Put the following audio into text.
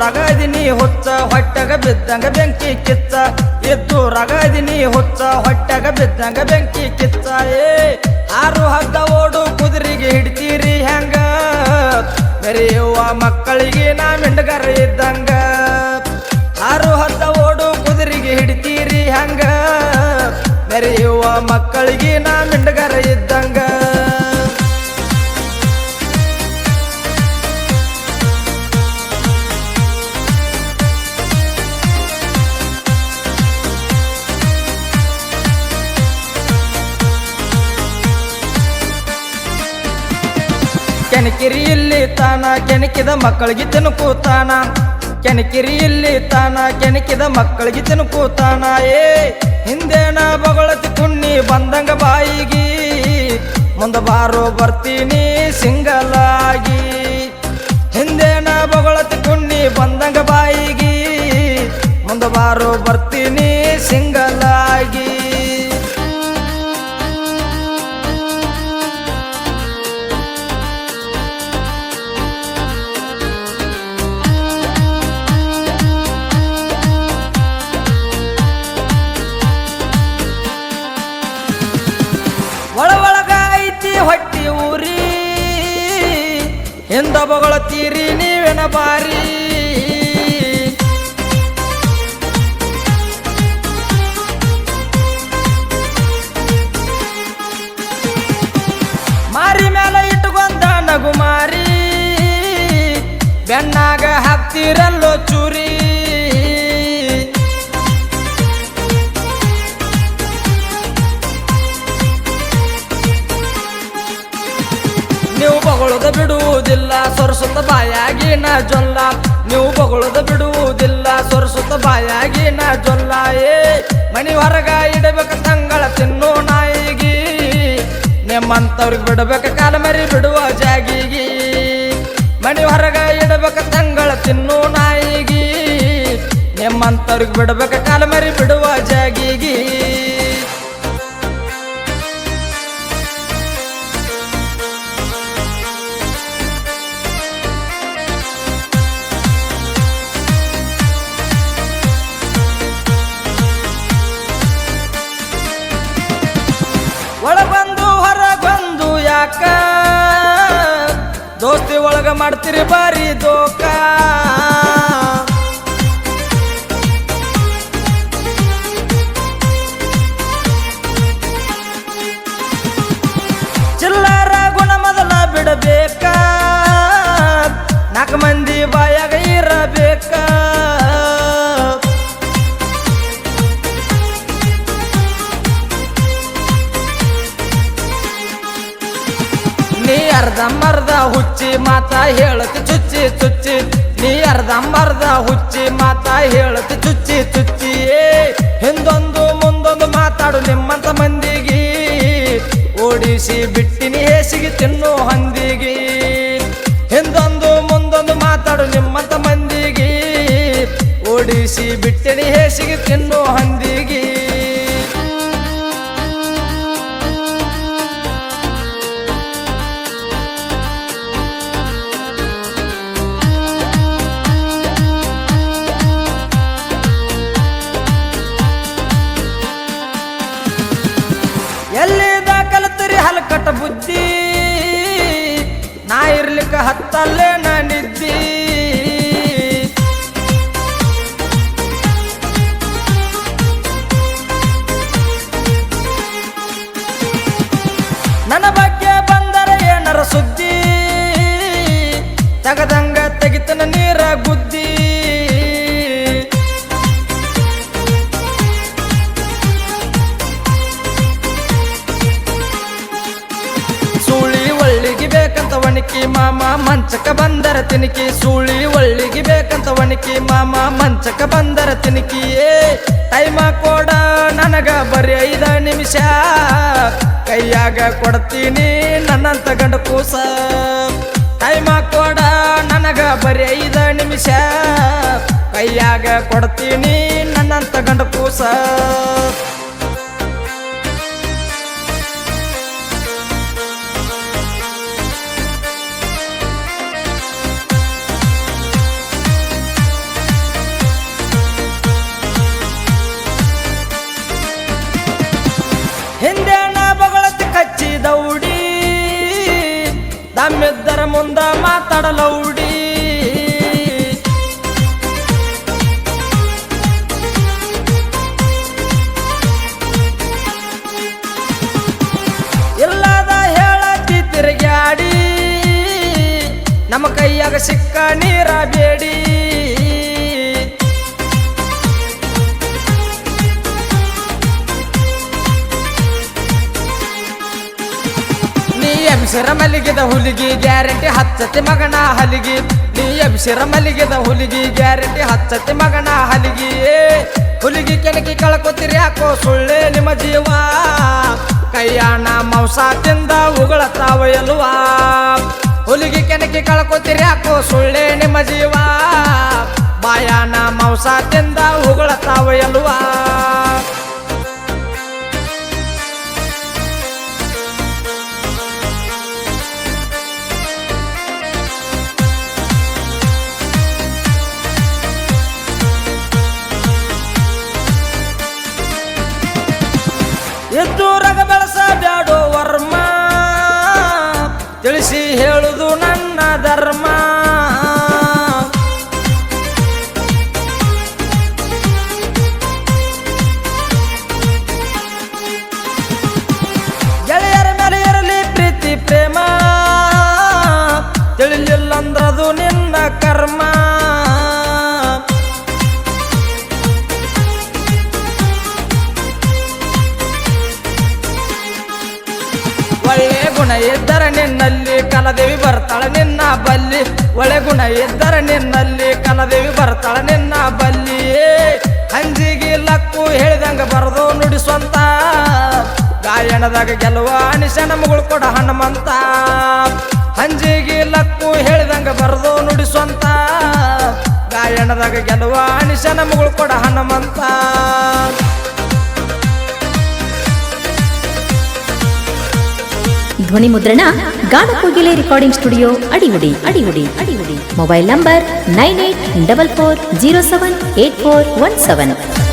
ರಗದಿನಿ ಹುಚ್ಚ ಹೊಟ್ಟೆಗ ಬಿದ್ದಂಗ ಬೆಂಕಿ ಕಿಚ್ಚ ಎದ್ದು ರಗದಿನಿ ಹುಚ್ಚ ಹೊಟ್ಟೆಗ ಬಿದ್ದಂಗ ಬೆಂಕಿ ಕಿಚ್ಚ ಆರು ಹಗ್ಗ ಓಡು ಕುದುರೆಗೆ ಹಿಡ್ತೀರಿ ಹೆಂಗ ಮೆರೆಯುವ ಮಕ್ಕಳಿಗೆ ನಾ ಮಿಂಡಗರ ಇದ್ದಂಗ ಆರು ಹಗ್ಗ ಓಡು ಕುದುರೆಗೆ ಹಿಡ್ತೀರಿ ಹೆಂಗ ಮೆರೆಯುವ ಮಕ್ಕಳಿಗೆ ನಾ ಮಿಂಡಗರ ಇದ್ದಂಗ ಕೆಣಕಿರಿ ಇಲ್ಲಿ ತಾನ ಕೆಣಕಿದ ಮಕ್ಕಳಿಗೆ ತಿನ್ಕೂತಾನ ಕೆಣಕಿರಿ ಇಲ್ಲಿ ತಾನ ಕೆಣಕಿದ ಮಕ್ಕಳಿಗೆ ತಿನ್ಕೂತಾನ ಹಿಂದೇನ ಬಗಳತಿ ಕುಣ್ಣಿ ಬಂದಂಗ ಬಾಯಿಗಿ ಮುಂದ ಬಾರೋ ಬರ್ತೀನಿ ಸಿಂಗಲಾಗಿ ಹಿಂದೇನ ಬಗಳತಿ ಕುಣ್ಣಿ ಬಂದಂಗ ಬಾಯಿಗಿ ಮುಂದ ಬಾರೋ ಬರ್ತೀನಿ ಸಿಂಗಲಾಗಿ ಒಳಗ ಐತಿ ಹೊಟ್ಟಿ ಊರಿ ಹಿಂದ ಬಗಳತೀರಿ ನೀವೇನ ಬಾರಿ ಮಾರಿ ಮೇಲೆ ಇಟ್ಟುಕೊಂಡ ನಗು ಮಾರಿ ಬೆನ್ನಾಗ ಹಾಕ್ತಿರಲ್ಲೋ ಚೂರಿ ನೀವು ಬಗಳದ ಬಿಡುವುದಿಲ್ಲ ಸೊರಸುತ್ತ ಬಾಯಾಗಿ ನಾ ಜೊಲ್ಲ ನೀವು ಬಗಳದ ಬಿಡುವುದಿಲ್ಲ ಸೊರಸುತ್ತ ಬಾಯಾಗಿ ನಾ ಜೊಲ್ಲ ಮನಿ ಹೊರಗ ಇಡಬೇಕ ತಂಗಳ ತಿನ್ನು ನಾಯಿಗಿ ನಿಮ್ಮಂತವ್ರಿಗೆ ಬಿಡಬೇಕ ಕಾಲ ಮರಿ ಬಿಡುವ ಜಾಗಿಗಿ ಮನಿ ಹೊರಗ ಇಡಬೇಕ ತಂಗಳ ತಿನ್ನು ನಾಯಿಗಿ ನಿಮ್ಮಂತವ್ರಿಗೆ ಬಿಡಬೇಕ ಕಾಲ ಮರಿ ಬಿಡುವ ಜಾಗಿಗಿ ಒಳಗೊಂದು ಹೊರಗೊಂದು ಯಾಕ ದೋಸ್ತಿ ಒಳಗ ಮಾಡ್ತೀರಿ ಬಾರಿ ದೋಕ ಚಿಲ್ಲರ ಗುಣ ಮೊದಲ ಬಿಡಬೇಕ ನಾಲ್ಕು ಮಂದಿ ಬಾಯಾಗ ಇರಬೇಕ ನೀ ಅರ್ಧಂಬರ್ಧ ಹುಚ್ಚಿ ಮಾತಾ ಹೇಳತಿ ಚುಚ್ಚಿ ಚುಚ್ಚಿ ನೀ ಅರ್ಧಂಬರ್ಧ ಹುಚ್ಚಿ ಮಾತಾ ಹೇಳತಿ ಚುಚ್ಚಿ ಚುಚ್ಚಿ ಹಿಂದೊಂದು ಮುಂದೊಂದು ಮಾತಾಡು ನಿಮ್ಮಂತ ಮಂದಿಗಿ ಓಡಿಸಿ ಬಿಟ್ಟಿನಿ ಹೇಸಿಗೆ ತಿನ್ನು ಹಂದಿಗಿ ಹಿಂದೊಂದು ಮುಂದೊಂದು ಮಾತಾಡು ನಿಮ್ಮಂತ ಮಂದಿಗಿ ಓಡಿಸಿ ಬಿಟ್ಟಿನಿ ಹೇಸಿಗೆ ತಿನ್ನು ಹಂದಿಗಿ ಎಲ್ಲಿದ ಕಲತರಿ ಹಲಕಟ ಬುದ್ಧಿ ನಾ ಇರ್ಲಿಕ್ಕ ಹತ್ತಲ್ಲೇ ನಾ ನಿದ್ದಿ ನನ್ನ ಬಗ್ಗೆ ಬಂದರೆ ಏನರ ಸುದ್ದಿ ತಗದಂಗ ತೆಗಿತನ ನೀರ ಗುದ್ದಿ ಬೇಕಂತ ವಣಿಕಿ ಮಾಮ ಮಂಚಕ ಬಂದರ ತಿನಿಕಿ ಸೂಳಿ ಒಳ್ಳಿಗೆ ಬೇಕಂತ ವಣಿಕಿ ಮಾಮ ಮಂಚಕ ಬಂದರ ತಿನಿಕಿ ಟೈಮ ಕೊಡ ನನಗ ಬರೀ 5 ನಿಮಿಷ ಕೈಯಾಗ ಕೊಡ್ತೀನಿ ನನ್ನಂತ ಗಂಡ ಕೂಸ ಟೈಮ ಕೊಡ ನನಗ ಬರೀ 5 ನಿಮಿಷ ಕೈಯಾಗ ಕೊಡ್ತೀನಿ ನನ್ನಂತ ಗಂಡ ಕೂಸ ಮುಂದ ಮಾತಾಡಲೌಡಿ ಇಲ್ಲದ ಹೇಳತಿ ತಿರುಗ್ಯಾಡಿ ನಮ್ಮ ಕೈಯಾಗ ಸಿಕ್ಕ ನೀರ ಬೇಡಿ ನೀ ಎಬ್ಸಿರ ಮಲ್ಲಿಗೆದ ಹುಲಿಗಿ ಗ್ಯಾರಂಟಿ ಹಚ್ಚತಿ ಮಗನ ಹಲಿಗಿ ನೀ ಎಬ್ಸಿರ ಮಲ್ಲಿಗೆದ ಹುಲಿಗಿ ಗ್ಯಾರಂಟಿ ಹಚ್ಚತಿ ಮಗನ ಹಲಿಗಿ ಹುಲಿಗಿ ಕೆಣಕಿ ಕಳ್ಕೊತಿರಿ ಯಾಕೋ ಸುಳ್ಳೆ ನಿಮ್ಮ ಜೀವ ಕೈಯಾಣ ಮಾಂಸ ತಿಂದ ಉಗಳತಾವ ಎಲ್ವಾ ಹುಲಿಗಿ ಕೆಣಕಿ ಕಳ್ಕೊತಿರಿ ಯಾಕೋ ಸುಳ್ಳೆ ನಿಮ್ಮ ಜೀವ ಬಾಯಾನ ಮಾಂಸ ತಿಂದ ಉಗಳತಾವ ಎಲ್ವಾ ಎದ್ದೂರಾಗ ಬೆಳಸ ಬ್ಯಾಡೋ ವರ್ಮ ತಿಳಿಸಿ ಹೇಳುದು ನನ್ನ ಧರ್ಮ ಗೆಳೆಯರ ಮೇಲೆ ಇರಲಿ ಪ್ರೀತಿ ಪ್ರೇಮ ತಿಳಿಲಿಲ್ಲಂದ್ರದು ನಿನ್ನ ಕರ್ಮ ಒಳ್ಳೆ ಗುಣ ಇದ್ದರ ನಿನ್ನಲ್ಲಿ ಕಲದೇವಿ ಬರ್ತಾಳ ನಿನ್ನ ಬಲ್ಲಿ ಒಳ್ಳೆ ಗುಣ ಇದ್ದರ ನಿನ್ನಲ್ಲಿ ಕಲದೇವಿ ಬರ್ತಾಳ ನಿನ್ನ ಬಲ್ಲಿ ಹಂಜಿಗಿ ಲಕ್ಕು ಹೇಳಿದಂಗ ಬರದು ನುಡಿ ಸ್ವಂತ ಗಾಯನದಾಗ ಗೆಲುವ ಅನಿಶನ ಮಗಳು ಕೊಡ ಹನುಮಂತ ಹಂಜಿಗಿ ಲಕ್ಕು ಹೇಳಿದಂಗ ಬರದು ನುಡಿ ಸ್ವಂತ ಗಾಯನದಾಗ ಗೆಲುವ ಅನಿಶನ ಮಗಳು ಕೊಡ ಹನುಮಂತ ಧ್ವನಿ ಮುದ್ರಣ Gaanakogile recording studio Adigudi mobile number 9844078417